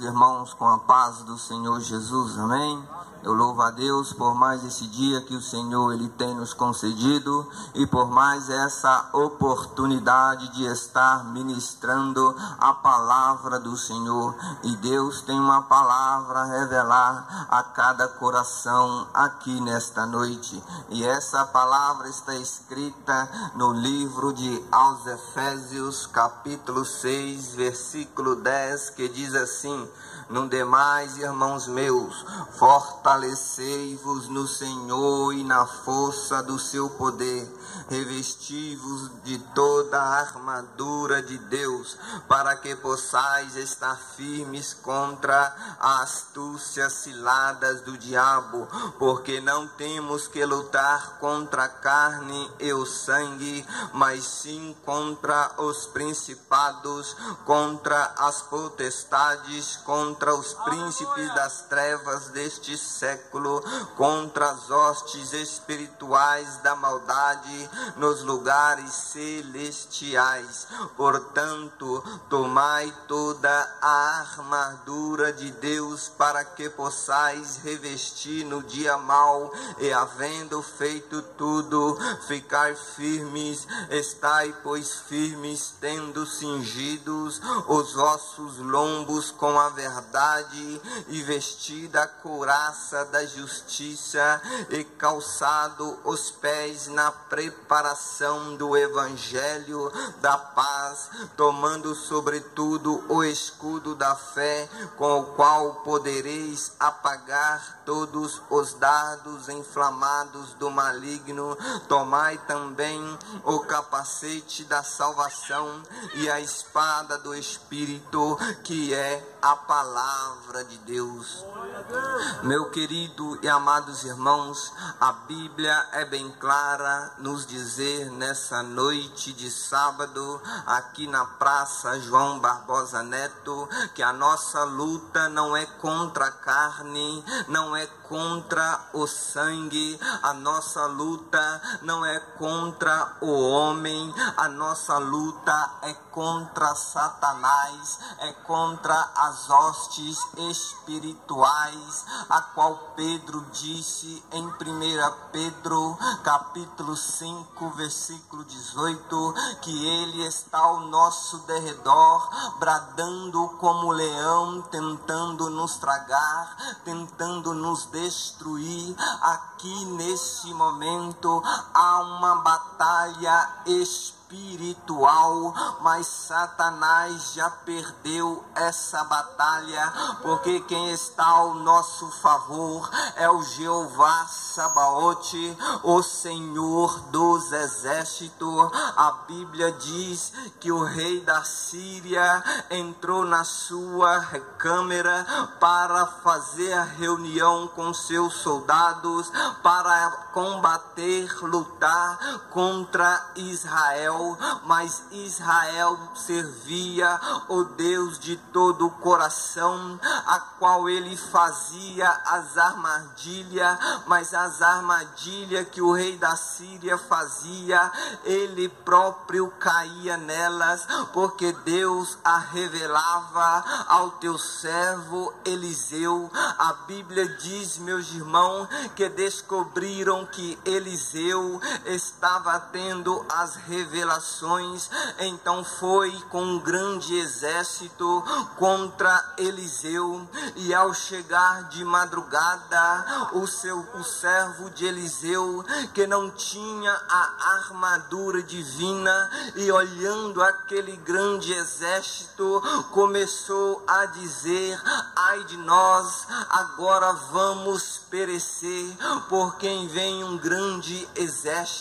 Irmãos, com a paz do Senhor Jesus, amém? Eu louvo a Deus por mais esse dia que o Senhor Ele tem nos concedido e por mais essa oportunidade de estar ministrando a palavra do Senhor. E Deus tem uma palavra a revelar a cada coração aqui nesta noite. E essa palavra está escrita no livro de aos Efésios, capítulo 6, versículo 10, que diz assim: no demais, irmãos meus, fortalecei-vos no Senhor e na força do seu poder, revesti-vos de toda a armadura de Deus, para que possais estar firmes contra as astúcias ciladas do diabo, porque não temos que lutar contra a carne e o sangue, mas sim contra os principados, contra as potestades, contra os príncipes das trevas deste século, contra as hostes espirituais da maldade nos lugares celestiais. Portanto, tomai toda a armadura de Deus, para que possais revestir no dia mau, e havendo feito tudo, ficar firmes. Estai, pois, firmes, tendo cingidos os vossos lombos com a verdade, e vestida a couraça da justiça, e calçado os pés na preparação do evangelho da paz, tomando sobretudo o escudo da fé, com o qual podereis apagar todos os dardos inflamados do maligno. Tomai também o capacete da salvação e a espada do Espírito, que é a palavra de Deus. Meu querido e amados irmãos, a Bíblia é bem clara nos dizer nessa noite de sábado, aqui na Praça João Barbosa Neto, que a nossa luta não é contra a carne, não é contra o sangue, a nossa luta não é contra o homem, a nossa luta é contra Satanás, é contra as hostes espirituais, a qual Pedro disse em 1 Pedro capítulo 5, versículo 18, que ele está ao nosso derredor, bradando como leão, tentando nos tragar, tentando nos destruir. Aqui nesse momento há uma batalha espiritual, mas Satanás já perdeu essa batalha, porque quem está ao nosso favor é o Jeová Sabaote, o Senhor dos exércitos. A Bíblia diz que o rei da Síria entrou na sua recâmara para fazer a reunião com seus soldados, para combater, lutar contra Israel, mas Israel servia o Deus de todo o coração, a qual ele fazia as armadilhas, mas as armadilhas que o rei da Síria fazia, ele próprio caía nelas, porque Deus a revelava ao teu servo Eliseu. A Bíblia diz, meus irmãos, que descobriram que Eliseu estava tendo as revelações, então foi com um grande exército contra Eliseu, e ao chegar de madrugada, o servo de Eliseu, que não tinha a armadura divina, e olhando aquele grande exército, começou a dizer: ai de nós, agora vamos perecer, por quem vem um grande exército.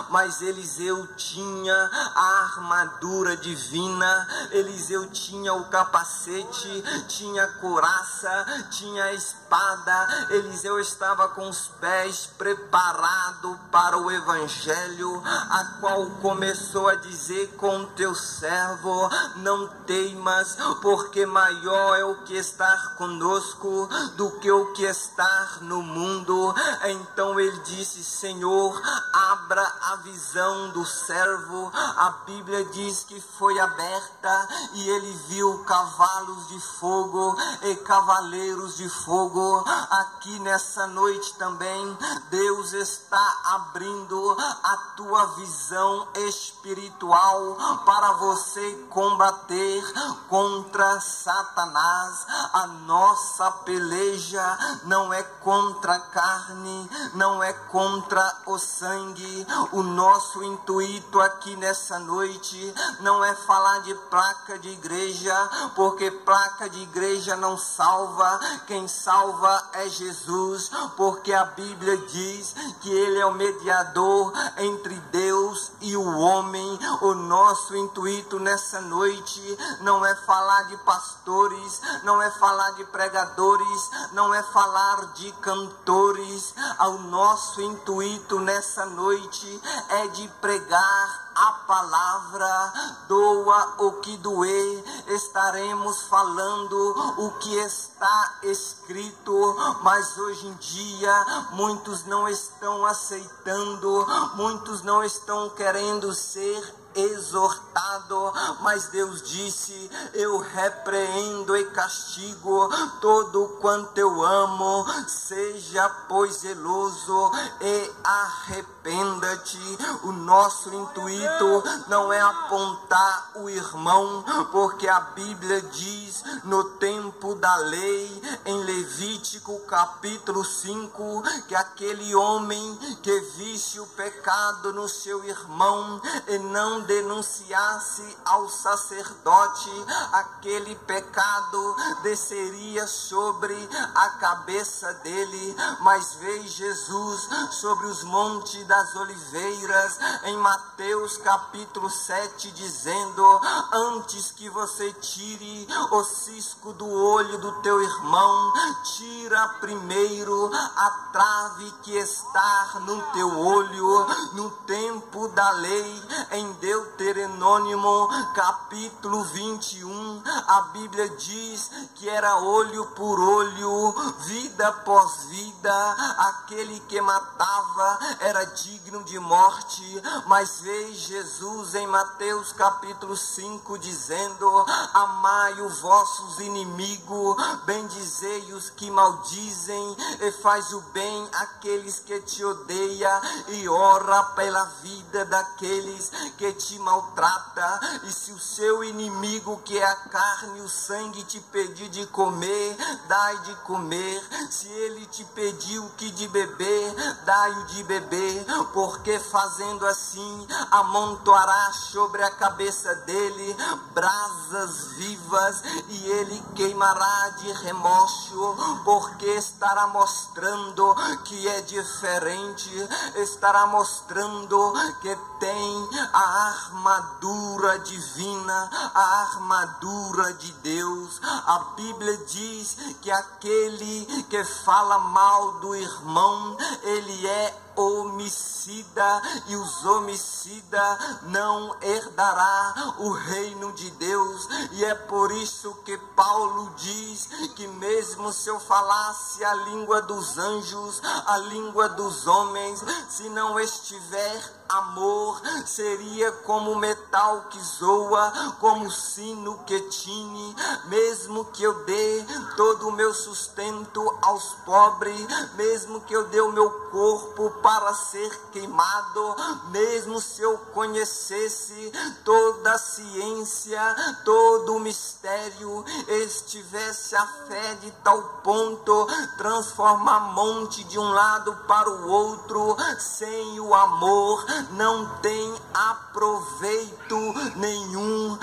Mas Eliseu tinha a armadura divina, Eliseu tinha o capacete, tinha a couraça, tinha a espada. Eliseu estava com os pés preparados para o evangelho, a qual começou a dizer com teu servo: não teimas, porque maior é o que está conosco do que o que está no mundo. Então ele disse: Senhor, abra a visão do servo servo, a Bíblia diz que foi aberta e ele viu cavalos de fogo e cavaleiros de fogo. Aqui nessa noite também, Deus está abrindo a tua visão espiritual para você combater contra Satanás. A nossa peleja não é contra a carne, não é contra o sangue. O nosso intuito aqui nessa noite não é falar de placa de igreja, porque placa de igreja não salva. Quem salva é Jesus, porque a Bíblia diz que Ele é o mediador entre Deus e o homem. O nosso intuito nessa noite não é falar de pastores, não é falar de pregadores, não é falar de cantores. O nosso intuito nessa noite é de pregar a palavra. Doa o que doer, estaremos falando o que está escrito, mas hoje em dia muitos não estão aceitando, muitos não estão querendo ser exortado, mas Deus disse: eu repreendo e castigo todo quanto eu amo. Seja pois zeloso e arrependa-te. O nosso intuito não é apontar o irmão, porque a Bíblia diz no tempo da lei, em Levítico capítulo 5, que aquele homem que visse o pecado no seu irmão e não denunciasse ao sacerdote, aquele pecado desceria sobre a cabeça dele. Mas veio Jesus sobre os montes das oliveiras, em Mateus capítulo 7, dizendo: antes que você tire o cisco do olho do teu irmão, tira primeiro a trave que está no teu olho. No tempo da lei, em Deuteronômio capítulo 21, a Bíblia diz que era olho por olho, vida após vida. Aquele que matava era digno de morte, mas veio Jesus em Mateus capítulo 5 dizendo: amai os vossos inimigos, bendizei os que maldizem, e faz o bem àqueles que te odeiam, e ora pela vida daqueles que te maltrata. E se o seu inimigo, que é a carne e o sangue, te pedir de comer, dai de comer. Se ele te pedir o que de beber, dai-o de beber, porque fazendo assim amontoará sobre a cabeça dele brasas vivas, e ele queimará de remorso, porque estará mostrando que é diferente, estará mostrando que tem a armadura divina, a armadura de Deus. A Bíblia diz que aquele que fala mal do irmão, ele é homicida, e os homicidas não herdará o reino de Deus. E é por isso que Paulo diz que mesmo se eu falasse a língua dos anjos, a língua dos homens, se não estiver amor, seria como metal que zoa, como sino que tine. Mesmo que eu dê todo o meu sustento aos pobres, mesmo que eu dê o meu corpo para ser queimado, mesmo se eu conhecesse toda a ciência, todo o mistério, estivesse a fé de tal ponto transformar monte de um lado para o outro, sem o amor não tem aproveito nenhum.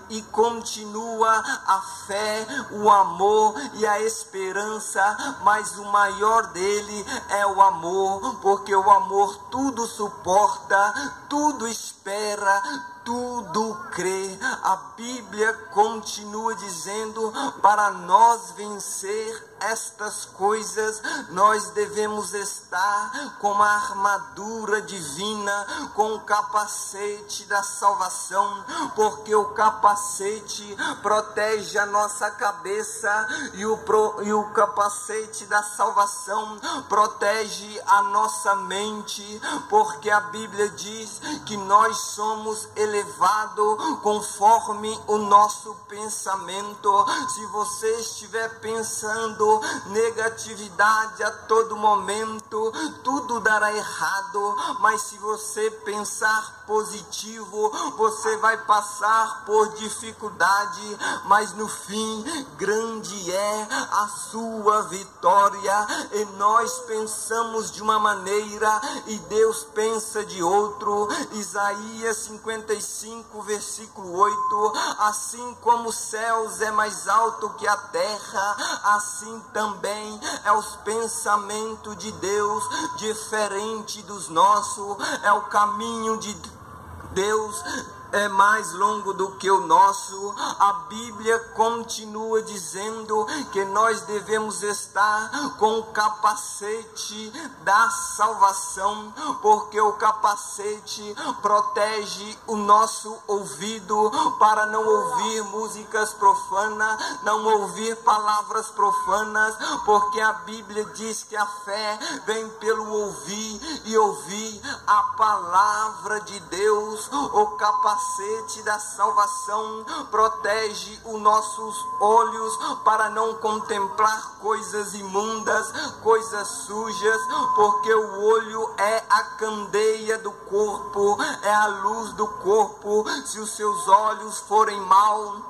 E continua a fé, o amor e a esperança, mas o maior dele é o amor, porque o amor tudo suporta, tudo espera, tudo crê. A Bíblia continua dizendo: para nós vencer estas coisas, nós devemos estar com a armadura divina, com o capacete da salvação, porque o capacete protege a nossa cabeça e o capacete da salvação protege a nossa mente, porque a Bíblia diz que nós somos elevados conforme o nosso pensamento. Se você estiver pensando negatividade a todo momento, tudo dará errado. Mas se você pensar positivo, você vai passar por dificuldade, mas no fim grande é a sua vitória. E nós pensamos de uma maneira e Deus pensa de outro. Isaías 55 versículo 8: assim como os céus é mais alto que a terra, assim também é os pensamentos de Deus, diferente dos nossos. É o caminho de Deus é mais longo do que o nosso. A Bíblia continua dizendo que nós devemos estar com o capacete da salvação, porque o capacete protege o nosso ouvido para não ouvir músicas profanas, não ouvir palavras profanas, porque a Bíblia diz que a fé vem pelo ouvir e ouvir a palavra de Deus. O capacete da salvação protege os nossos olhos para não contemplar coisas imundas, coisas sujas, porque o olho é a candeia do corpo, é a luz do corpo. Se os seus olhos forem maus,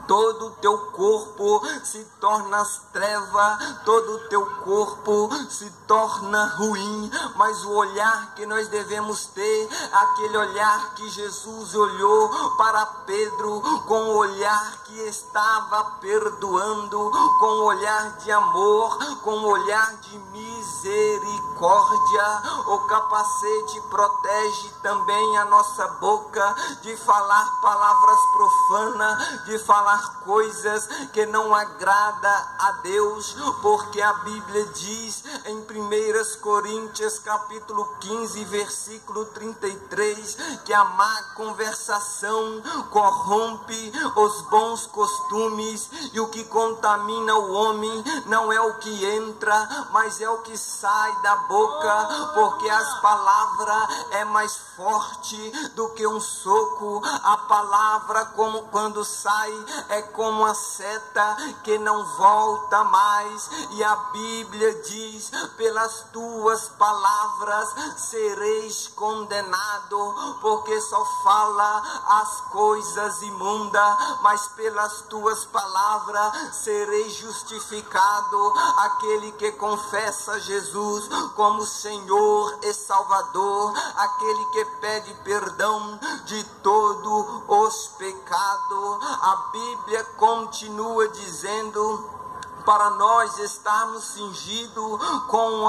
todo o teu corpo se torna treva, todo o teu corpo se torna ruim. Mas o olhar que nós devemos ter, aquele olhar que Jesus olhou para Pedro, com o olhar que estava perdoando, com o olhar de amor, com o olhar de misericórdia. O capacete protege também a nossa boca de falar palavras profanas, de falar coisas que não agrada a Deus, porque a Bíblia diz em 1 Coríntios capítulo 15 versículo 33 que a má conversação corrompe os bons costumes, e o que contamina o homem não é o que entra, mas é o que sai da boca, porque as palavras é mais forte do que um soco. A palavra, como quando sai, é como a seta que não volta mais. E a Bíblia diz: pelas tuas palavras sereis condenado, porque só fala as coisas imundas, mas pelas tuas palavras sereis justificado. Aquele que confessa Jesus como Senhor e Salvador, aquele que pede perdão de todos os pecados. A Bíblia continua dizendo para nós estarmos cingidos com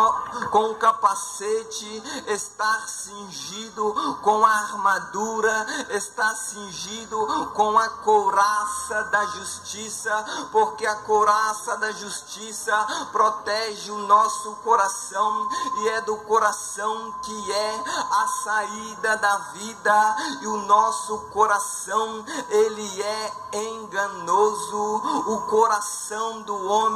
o capacete, estar cingido com a armadura, estar cingido com a couraça da justiça, porque a couraça da justiça protege o nosso coração, e é do coração que é a saída da vida, e o nosso coração, ele é enganoso. O coração do homem,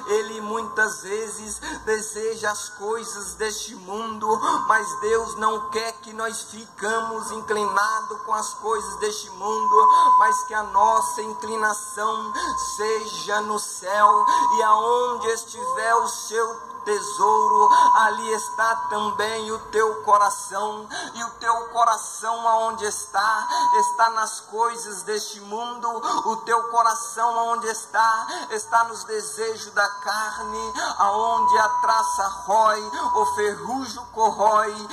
ele muitas vezes deseja as coisas deste mundo, mas Deus não quer que nós ficamos inclinados com as coisas deste mundo, mas que a nossa inclinação seja no céu. E aonde estiver o seu tesouro, ali está também o teu coração. E o teu coração aonde está? Está nas coisas deste mundo. O teu coração aonde está? Está nos desejos da carne, aonde a traça rói, o ferrugem corrói,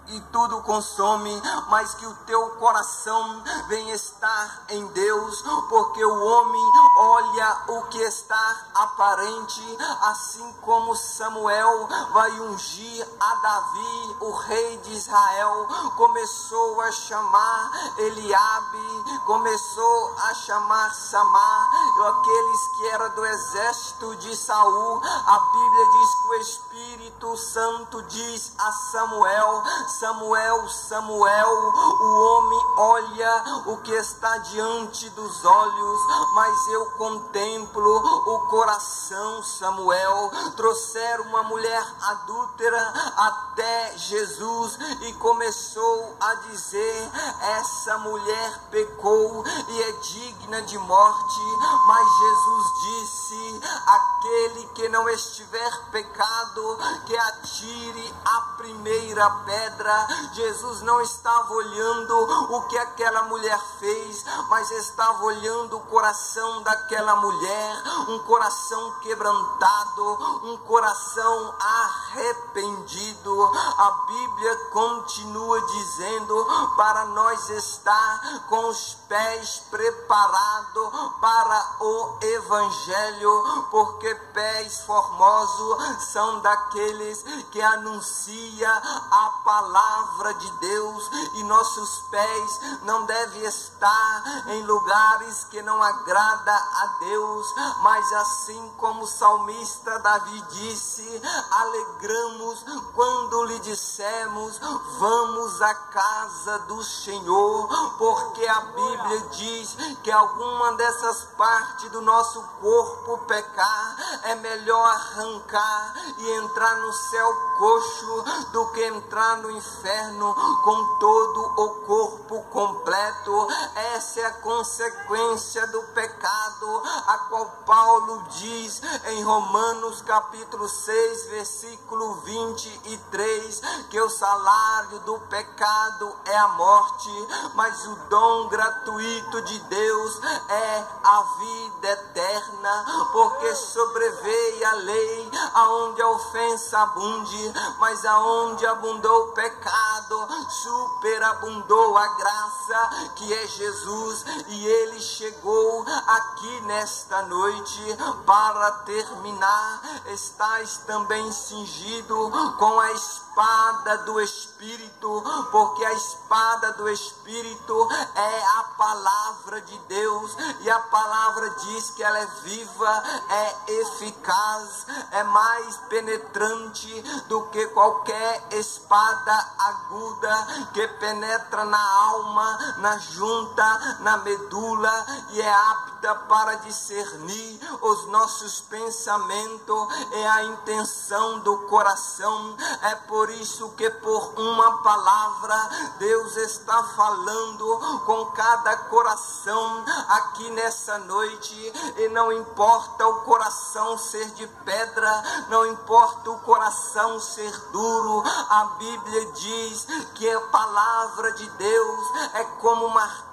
e tudo consome, mas que o teu coração venha estar em Deus, porque o homem olha o que está aparente, assim como Samuel vai ungir a Davi, o rei de Israel, começou a chamar Eliabe, começou a chamar Samar, aqueles que eram do exército de Saul. A Bíblia diz que o Espírito Santo diz a Samuel: Samuel, Samuel. O homem olha o que está diante dos olhos, mas eu contemplo o coração. Samuel, trouxeram uma mulher adúltera até Jesus e começou a dizer: essa mulher pecou e é digna de morte. Mas Jesus disse: aquele que não estiver pecado, que atire a primeira pedra. Jesus não estava olhando o que aquela mulher fez, mas estava olhando o coração daquela mulher, um coração quebrantado, um coração arrependido. A Bíblia continua dizendo para nós estar com os pés preparados para o Evangelho, porque pés formosos são daqueles que anuncia a palavra de Deus, e nossos pés não devem estar em lugares que não agrada a Deus, mas assim como o salmista Davi disse: alegramos quando lhe dissemos, vamos à casa do Senhor, porque a Bíblia diz que alguma dessas partes do nosso corpo pecar, é melhor arrancar e entrar no céu coxo do que entrar no inferno com todo o corpo completo. Essa é a consequência do pecado, a qual Paulo diz em Romanos capítulo 6, versículo 23, que o salário do pecado é a morte, mas o dom gratuito de Deus é a vida eterna, porque sobreveio a lei aonde a ofensa abunde, mas aonde abundou o pecado, superabundou a graça, que é Jesus. E ele chegou aqui nesta noite para terminar. Estás também cingido com a espada do Espírito, porque a espada do Espírito é a palavra de Deus, e a palavra diz que ela é viva, é eficaz, é mais penetrante do que qualquer espada aguda, que penetra na alma, na junta, na medula, e é apta para discernir os nossos pensamentos e a intenção do coração. É por isso que por uma palavra Deus está falando com cada coração aqui nessa noite, e não importa o coração ser de pedra, não importa o coração ser duro, a Bíblia diz que a palavra de Deus é como um martelo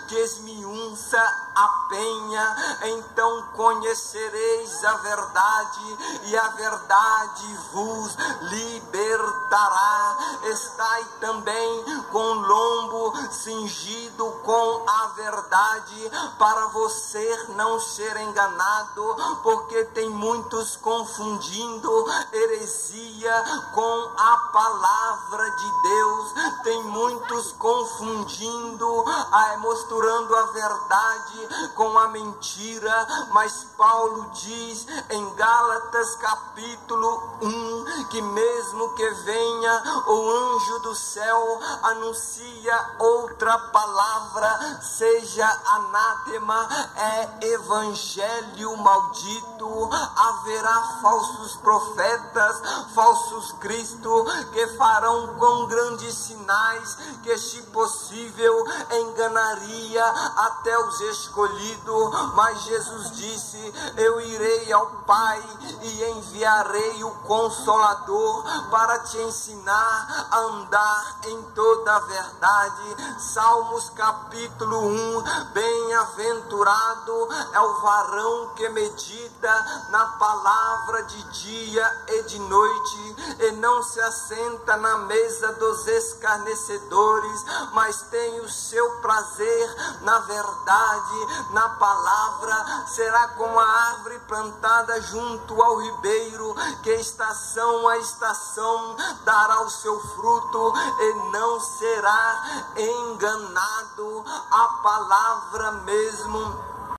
que esmiunça a penha. Então conhecereis a verdade, e a verdade vos libertará. Estai também com o lombo cingido com a verdade, para você não ser enganado, porque tem muitos confundindo heresia com a palavra de Deus, tem muitos confundindo, misturando a verdade com a mentira. Mas Paulo diz em Gálatas capítulo 1 que mesmo que venha o anjo do céu, anuncia outra palavra, seja anátema, é evangelho maldito. Haverá falsos profetas, falsos cristos, que farão com grandes sinais, que se possível enganaria até os escolhidos, mas Jesus disse: eu irei ao Pai e enviarei o Consolador para te ensinar a andar em toda a verdade. Salmos capítulo 1, bem-aventurado é o varão que medita na palavra de dia e de noite, e não se assenta na mesa dos escarnecedores, mas tem o seu prazer na verdade, na palavra. Será como a árvore plantada junto ao ribeiro, que estação a estação dará o seu fruto e não será enganado. A palavra mesmo